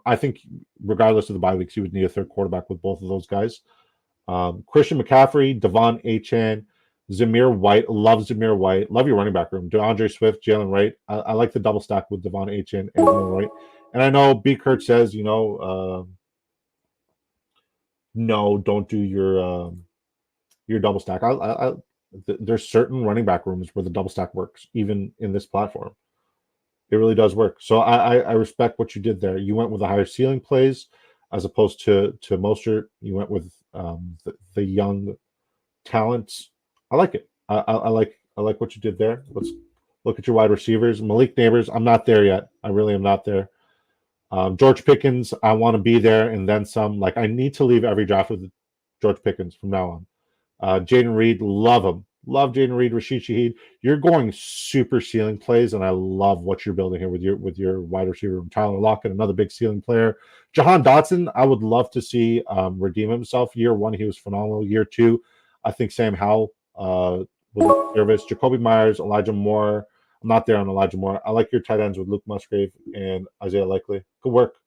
I think regardless of the bye weeks, you would need a third quarterback with both of those guys. Christian McCaffrey, Devon Achane, Zamir White. Love Zamir White. Love your running back room. DeAndre Swift, Jalen Wright. I like the double stack with Devon Achane and Jalen Wright. And I know B. Kurt says, no, don't do your double stack. There's certain running back rooms where the double stack works, even in this platform. It really does work. So I respect what you did there. You went with the higher ceiling plays as opposed to Mostert. You went with the young talents. I like it. I like what you did there. Let's look at your wide receivers. Malik Neighbors, I'm not there yet. I really am not there. George Pickens, I want to be there and then some. Like, I need to leave every draft with George Pickens from now on. Jaden Reed, love him. Love Jaden Reed, Rashid Shaheed. You're going super ceiling plays, and I love what you're building here with your wide receiver. Tyler Lockett, another big ceiling player. Jahan Dotson, I would love to see redeem himself. Year one, he was phenomenal. Year two, I think Sam Howell was service. Jacoby Myers, Elijah Moore. I'm not there on Elijah Moore. I like your tight ends with Luke Musgrave and Isaiah Likely. Good work.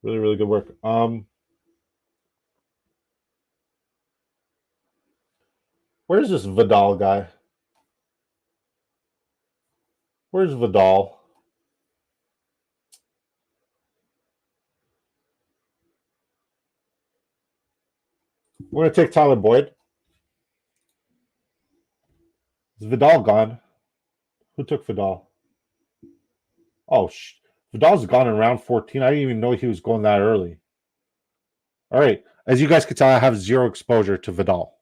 Really, really good work. Where's this Vidal guy? Where's Vidal? We're going to take Tyler Boyd. Is Vidal gone? Who took Vidal? Oh, Vidal's gone in round 14. I didn't even know he was going that early. All right. As you guys can tell, I have zero exposure to Vidal.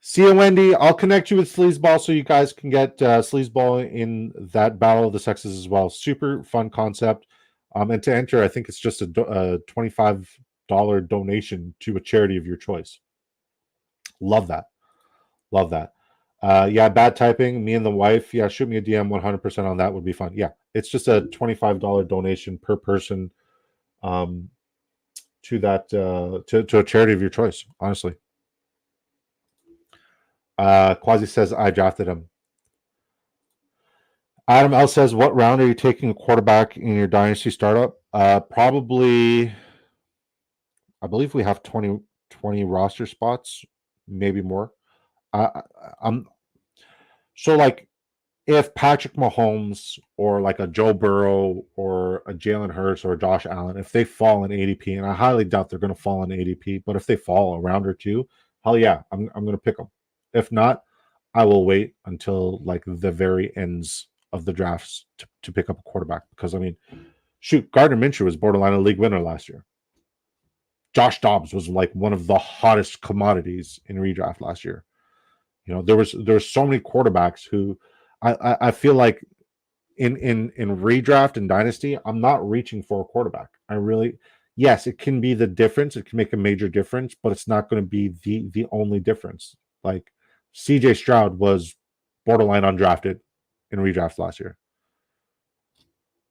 See you, Wendy. I'll connect you with Sleazeball so you guys can get Sleazeball in that Battle of the Sexes as well. Super fun concept. And to enter, I think it's just a $25 donation to a charity of your choice. Love that. Love that. Yeah, bad typing. Me and the wife. Yeah, shoot me a DM 100% on that would be fun. Yeah, it's just a $25 donation per person to that to a charity of your choice, honestly. Quasi says I drafted him. Adam L says, what round are you taking a quarterback in your dynasty startup? Probably, I believe we have 20 roster spots, maybe more. I'm so like if Patrick Mahomes or like a Joe Burrow or a Jalen Hurts or a Josh Allen, if they fall in ADP, and I highly doubt they're going to fall in ADP, but if they fall a round or two, hell yeah, I'm going to pick them. If not, I will wait until like the very ends of the drafts to pick up a quarterback because I mean, shoot, Gardner Minshew was borderline a league winner last year. Josh Dobbs was like one of the hottest commodities in redraft last year. You know, there was so many quarterbacks who I feel like in redraft and dynasty, I'm not reaching for a quarterback. I really, yes, it can be the difference. It can make a major difference, but it's not going to be the only difference. Like CJ Stroud was borderline undrafted in redraft last year.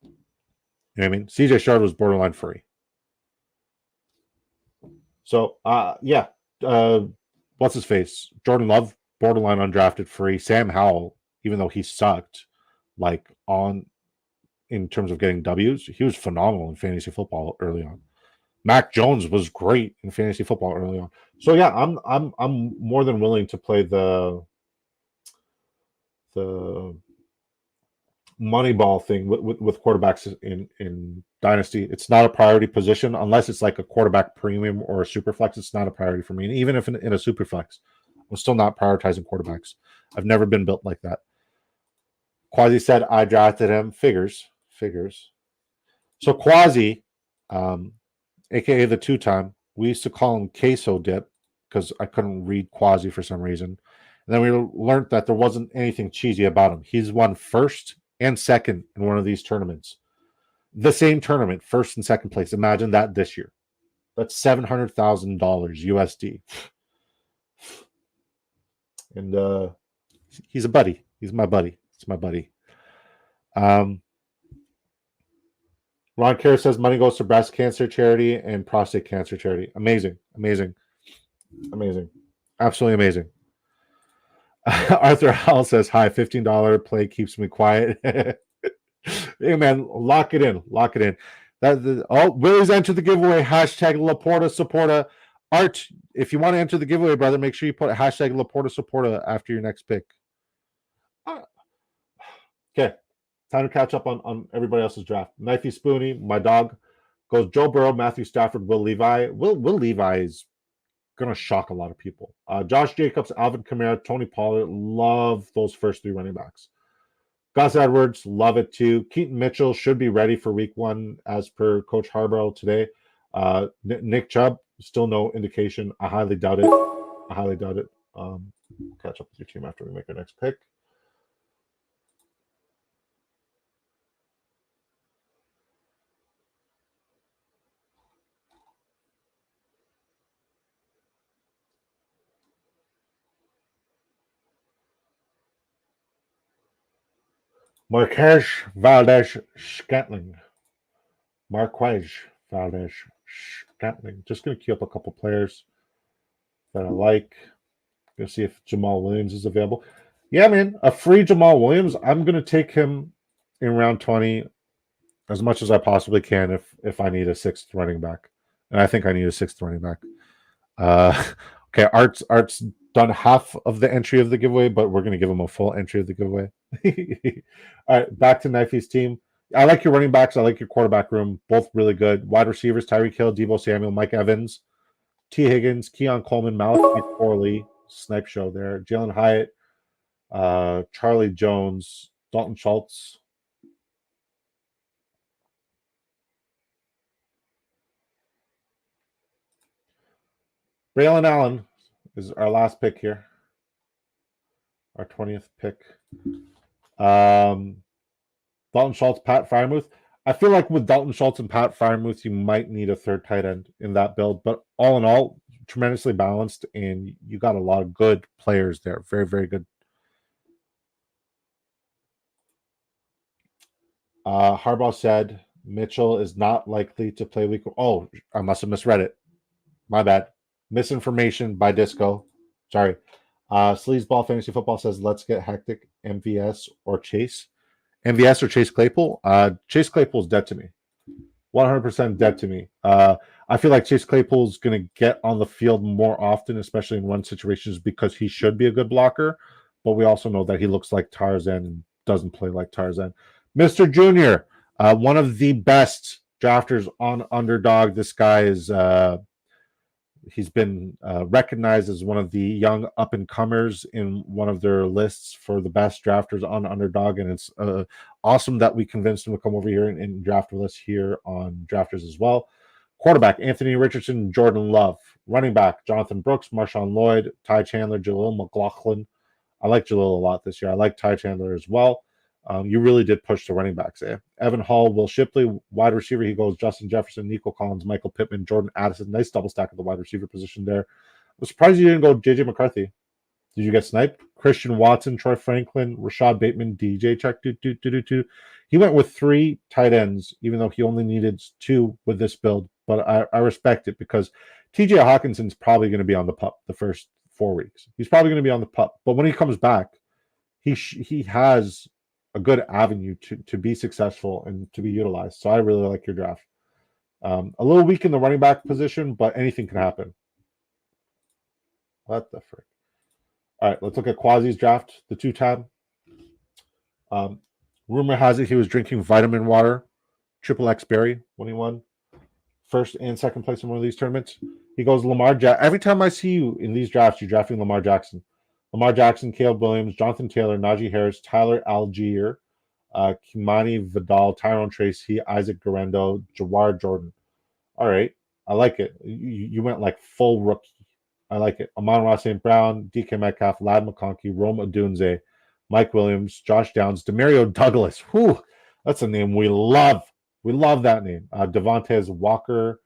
You know what I mean? CJ Stroud was borderline free. So yeah. What's his face? Jordan Love, borderline undrafted free. Sam Howell, even though he sucked, like in terms of getting W's, he was phenomenal in fantasy football early on. Mac Jones was great in fantasy football early on. So yeah, I'm more than willing to play the Moneyball thing with quarterbacks in Dynasty. It's not a priority position unless it's like a quarterback premium or a super flex. It's not a priority for me. And even if in a super flex, I'm still not prioritizing quarterbacks. I've never been built like that. Quasi said I drafted him. Figures. So Quasi, aka the two-time, we used to call him Queso Dip because I couldn't read Quasi for some reason. And then we learned that there wasn't anything cheesy about him. He's won first and second in one of these tournaments. The same tournament, first and second place. Imagine that this year. That's $700,000 USD. And he's a buddy. He's my buddy. It's my buddy. Ron Kerr says money goes to breast cancer charity and prostate cancer charity. Amazing. Absolutely amazing. Arthur Hall says, hi, $15 play keeps me quiet. Hey, man, lock it in. Willie's entered the giveaway. Hashtag Laporta Supporta. Art, if you want to enter the giveaway, brother, make sure you put hashtag Laporta Supporta after your next pick. Okay, time to catch up on everybody else's draft. Knifey Spoonie, my dog, goes Joe Burrow, Matthew Stafford, Will Levi. Will Levi is going to shock a lot of people. Josh Jacobs, Alvin Kamara, Tony Pollard, love those first three running backs. Gus Edwards, love it too. Keaton Mitchell should be ready for week one as per Coach Harborough today. Nick Chubb, still no indication. I highly doubt it. Catch up with your team after we make our next pick. Marquez Valdes-Scantling. Just going to queue up a couple players that I like. Going to see if Jamal Williams is available. Yeah, man, a free Jamal Williams. I'm going to take him in round 20 as much as I possibly can if I need a sixth running back. And I think I need a sixth running back. Okay, Art's done half of the entry of the giveaway, but we're going to give him a full entry of the giveaway. All right, back to Knifey's team. I like your running backs. I like your quarterback room. Both really good. Wide receivers, Tyreek Hill, Deebo Samuel, Mike Evans, T. Higgins, Keon Coleman, Malachi Corley, Snipe Show there, Jalen Hyatt, Charlie Jones, Dalton Schultz. Braylon Allen is our last pick here. Our 20th pick. Dalton Schultz, Pat Freiermuth. I feel like with Dalton Schultz and Pat Freiermuth, you might need a third tight end in that build. But all in all, tremendously balanced, and you got a lot of good players there. Very, very good. Harbaugh said Mitchell is not likely to play week. Oh, I must have misread it. My bad. Misinformation by Disco. Sorry. Sleazeball Fantasy Football says, let's get hectic. MVS or Chase. MVS or Chase Claypool? Chase Claypool is dead to me. 100% dead to me. I feel like Chase Claypool is going to get on the field more often, especially in run situations, because he should be a good blocker. But we also know that he looks like Tarzan and doesn't play like Tarzan. Mr. Junior, one of the best drafters on Underdog. This guy is... he's been recognized as one of the young up-and-comers in one of their lists for the best drafters on Underdog, and it's awesome that we convinced him to come over here and draft with us here on Drafters as well. Quarterback, Anthony Richardson, Jordan Love. Running back, Jonathan Brooks, Marshawn Lloyd, Ty Chandler, Jaleel McLaughlin. I like Jaleel a lot this year. I like Ty Chandler as well. You really did push the running backs there. Evan Hall, Will Shipley, wide receiver. He goes Justin Jefferson, Nico Collins, Michael Pittman, Jordan Addison. Nice double stack at the wide receiver position there. I'm surprised you didn't go JJ McCarthy. Did you get sniped? Christian Watson, Troy Franklin, Rashad Bateman, DJ check. He went with 3 tight ends, even though he only needed 2 with this build. But I respect it because TJ Hawkinson's probably going to be on the pup the first 4 weeks. He's probably going to be on the pup. But when he comes back, he has a good avenue to be successful and to be utilized. So I really like your draft. A little weak in the running back position, but anything can happen. What the frick? All right, let's look at Quasi's draft, the 2-tab. Rumor has it he was drinking vitamin water, triple X berry when he won first and second place in one of these tournaments. He goes every time I see you in these drafts, you're drafting Lamar Jackson. Lamar Jackson, Caleb Williams, Jonathan Taylor, Najee Harris, Tyler Algier, Kimani Vidal, Tyrone Tracy, Isaac Garendo, Jawar Jordan. All right. I like it. You went like full rookie. I like it. Amon-Ra St. Brown, DK Metcalf, Lad McConkey, Rome Odunze, Mike Williams, Josh Downs, Demario Douglas. Whew, that's a name we love. We love that name. Devontae Walker,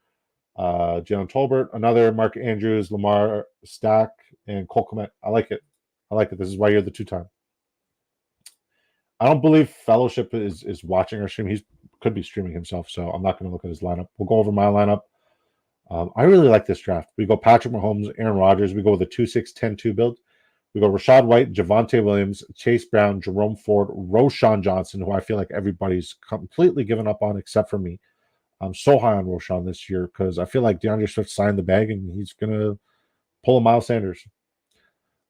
Jalen Tolbert, another Mark Andrews, Lamar Stack, and Cole Kmet. I like it. I like it. This is why you're the two-time. I don't believe Fellowship is watching our stream. He could be streaming himself, so I'm not going to look at his lineup. We'll go over my lineup. I really like this draft. We go Patrick Mahomes, Aaron Rodgers. We go with a 2-6-10-2 build. We go Rachaad White, Javonte Williams, Chase Brown, Jerome Ford, Roschon Johnson, who I feel like everybody's completely given up on except for me. I'm so high on Roschon this year because I feel like DeAndre Swift signed the bag and he's going to pull a Miles Sanders.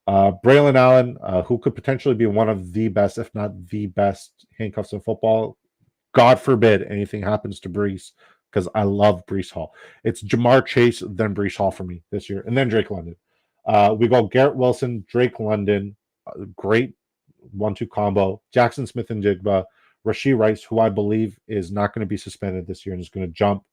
Braylon Allen, who could potentially be one of the best, if not the best, handcuffs in football. God forbid anything happens to Breece, because I love Breece Hall. It's Jamar Chase, then Breece Hall for me this year, and then Drake London. We go Garrett Wilson, Drake London, great 1-2 combo. Jackson Smith and Jigba, Rashee Rice, who I believe is not going to be suspended this year and is going to jump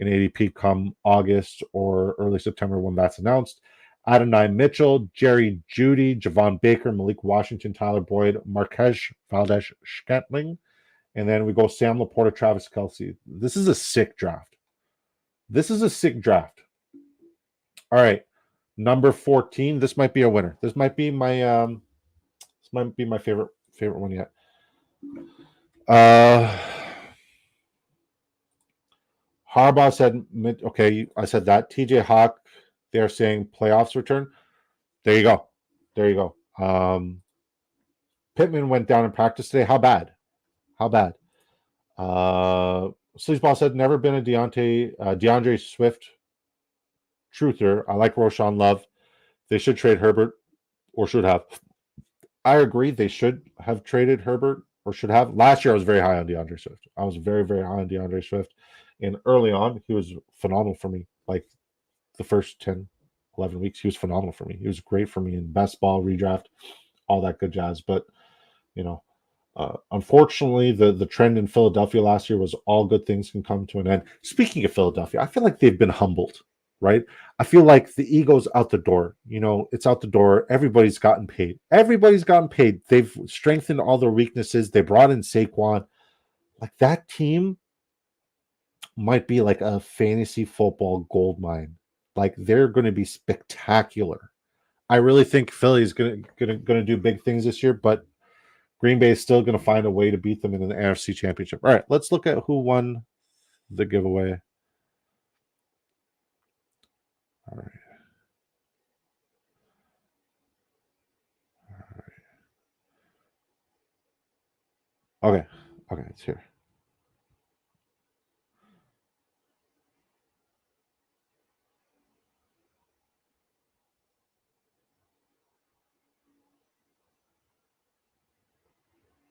in ADP come August or early September when that's announced. Adonai Mitchell, Jerry Jeudy, Javon Baker, Malik Washington, Tyler Boyd, Marquez Valdez-Scantling, and then we go Sam Laporta, Travis Kelce. This is a sick draft. This is a sick draft. All right, number 14. This might be a winner. This might be my favorite one yet. Harbaugh said, okay, I said that. TJ Hawk, they're saying playoffs return. There you go. There you go. Pittman went down in practice today. How bad? How bad? Sleazeball said, never been a DeAndre Swift truther. I like Roschon Love. They should trade Herbert, or should have. I agree. They should have traded Herbert, or should have. Last year, I was very high on DeAndre Swift. I was very, very high on DeAndre Swift. And early on, he was phenomenal for me. Like the first 10, 11 weeks, he was phenomenal for me. He was great for me in best ball, redraft, all that good jazz. But, you know, unfortunately, the trend in Philadelphia last year was all good things can come to an end. Speaking of Philadelphia, I feel like they've been humbled, right? I feel like the ego's out the door. You know, it's out the door. Everybody's gotten paid. Everybody's gotten paid. They've strengthened all their weaknesses. They brought in Saquon. Like that team might be like a fantasy football gold mine. Like they're going to be spectacular. I really think Philly is going to do big things this year, but Green Bay is still going to find a way to beat them in the NFC Championship. All right, let's look at who won the giveaway. All right. Okay, it's here.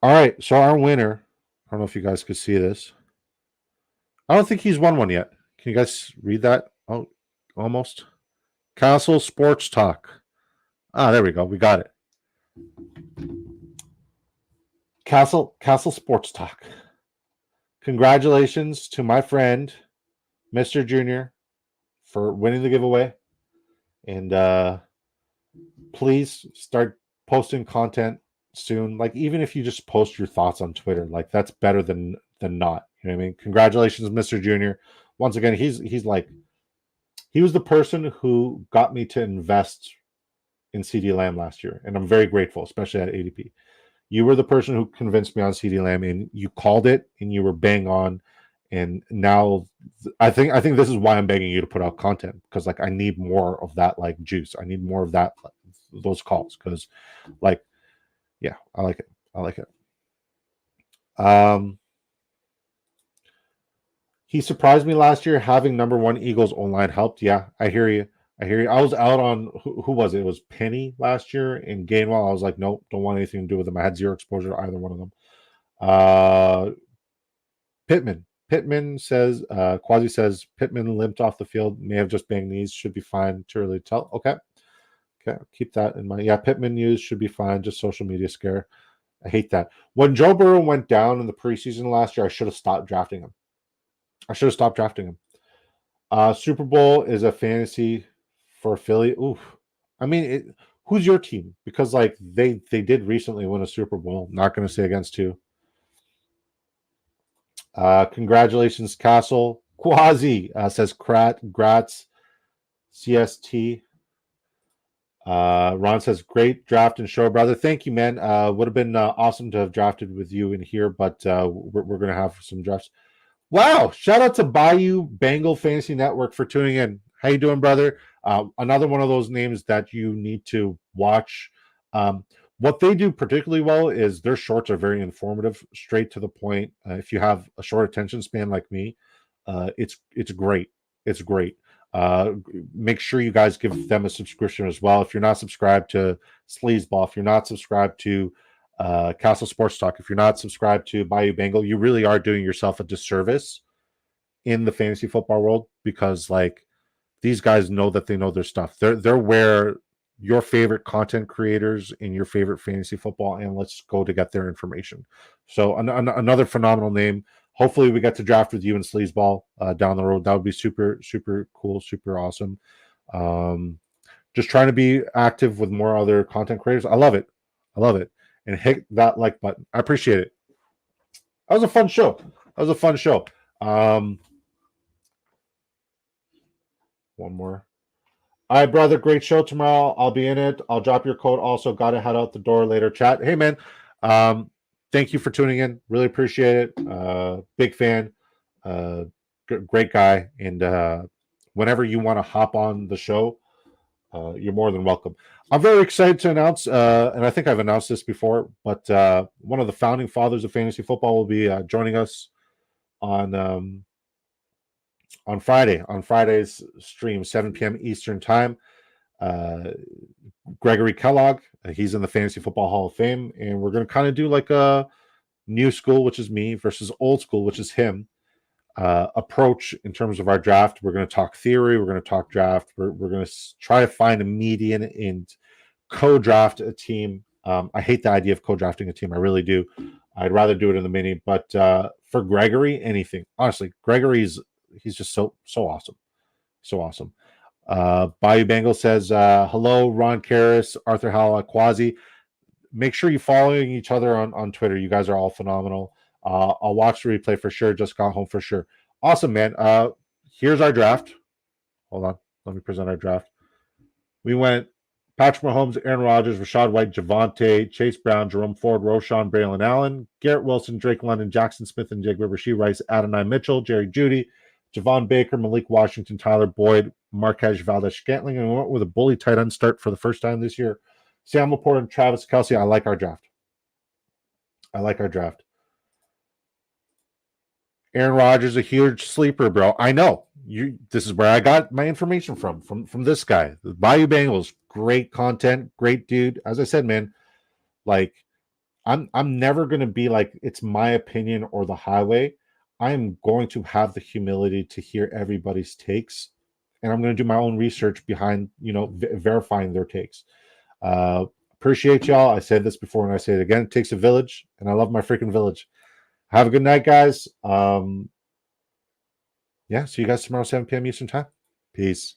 All right, so our winner, I don't know if you guys could see this. I don't think he's won one yet. Can you guys read that? Oh, almost. Castle Sports Talk. Ah, there we go. We got it. Castle Sports Talk. Congratulations to my friend, Mr. Junior, for winning the giveaway. And please start posting content soon. Like even if you just post your thoughts on Twitter, like that's better than not. You know what I mean? Congratulations, Mr. Junior. Once again, he's like he was the person who got me to invest in CD Lamb last year, and I'm very grateful, especially at ADP. You were the person who convinced me on CD Lamb, and you called it, and you were bang on. And now, I think this is why I'm begging you to put out content, because like I need more of that like juice. I need more of that those calls because, like, yeah, I like it. I like it. He surprised me last year having number one Eagles online helped. Yeah, I hear you. I was out on who was it? It was Penny last year and Gainwell. I was like, nope, don't want anything to do with them. I had zero exposure to either one of them. Pittman says, Quasi says Pittman limped off the field, may have just banged knees, should be fine. Too early to tell. Okay, keep that in mind. Yeah, Pittman news should be fine. Just social media scare. I hate that. When Joe Burrow went down in the preseason last year, I should have stopped drafting him. Super Bowl is a fantasy for Philly. Oof. I mean, who's your team? Because like they did recently win a Super Bowl. Not going to say against who. Congratulations, Castle. Quasi says Grats CST. Ron says great draft and show, brother. Thank you, man. Would have been awesome to have drafted with you in here, but we're going to have some drafts. Wow! Shout out to Bayou Bengal Fantasy Network for tuning in. How you doing, brother? Another one of those names that you need to watch. What they do particularly well is their shorts are very informative, straight to the point. If you have a short attention span like me, it's great. It's great. Make sure you guys give them a subscription as well. If you're not subscribed to Sleazeball, if you're not subscribed to Castle Sports Talk, if you're not subscribed to Bayou Bengal, you really are doing yourself a disservice in the fantasy football world, because like these guys know that they know their stuff. They're where your favorite content creators and your favorite fantasy football analysts go to get their information. So another phenomenal name. Hopefully we get to draft with you and Sleazeball down the road. That would be super, super cool, super awesome. Just trying to be active with more other content creators. I love it. And hit that like button. I appreciate it. That was a fun show. One more. All right, brother. Great show tomorrow. I'll be in it. I'll drop your code. Also, got to head out the door later. Chat. Hey, man. Thank you for tuning in. Really appreciate it. Big fan. Great guy. And whenever you want to hop on the show, you're more than welcome. I'm very excited to announce, and I think I've announced this before, but one of the founding fathers of fantasy football will be joining us on Friday, on Friday's stream, 7 p.m. Eastern time. Gregory Kellogg, he's in the Fantasy Football Hall of Fame, and we're going to kind of do like a new school, which is me, versus old school, which is him, approach in terms of our draft. We're going to talk theory, we're going to talk draft, we're going to try to find a median and co-draft a team. I hate the idea of co-drafting a team. I really do. I'd rather do it in the mini, but for Gregory, anything. Honestly, he's just so awesome. So awesome. Bayou Bengal says, hello, Ron Karras, Arthur Howell, Quasi. Make sure you're following each other on Twitter. You guys are all phenomenal. I'll watch the replay for sure. Just got home for sure. Awesome, man. Here's our draft. Hold on. Let me present our draft. We went Patrick Mahomes, Aaron Rodgers, Rachaad White, Javonte, Chase Brown, Jerome Ford, Roshan, Braylon Allen, Garrett Wilson, Drake London, Jackson Smith, and Jake Rashee Rice, Adonai Mitchell, Jerry Jeudy, Javon Baker, Malik Washington, Tyler Boyd, Marquez Valdez-Scantling, and we went with a bully tight end start for the first time this year. Sam Laporte and Travis Kelce. I like our draft. Aaron Rodgers, a huge sleeper, bro. I know. This is where I got my information from this guy. The Bayou Bengals, great content, great dude. As I said, man, like I'm never gonna be like it's my opinion or the highway. I am going to have the humility to hear everybody's takes, and I'm going to do my own research behind, verifying their takes. Appreciate y'all. I said this before and I say it again. It takes a village, and I love my freaking village. Have a good night, guys. See you guys tomorrow, 7 p.m. Eastern time. Peace.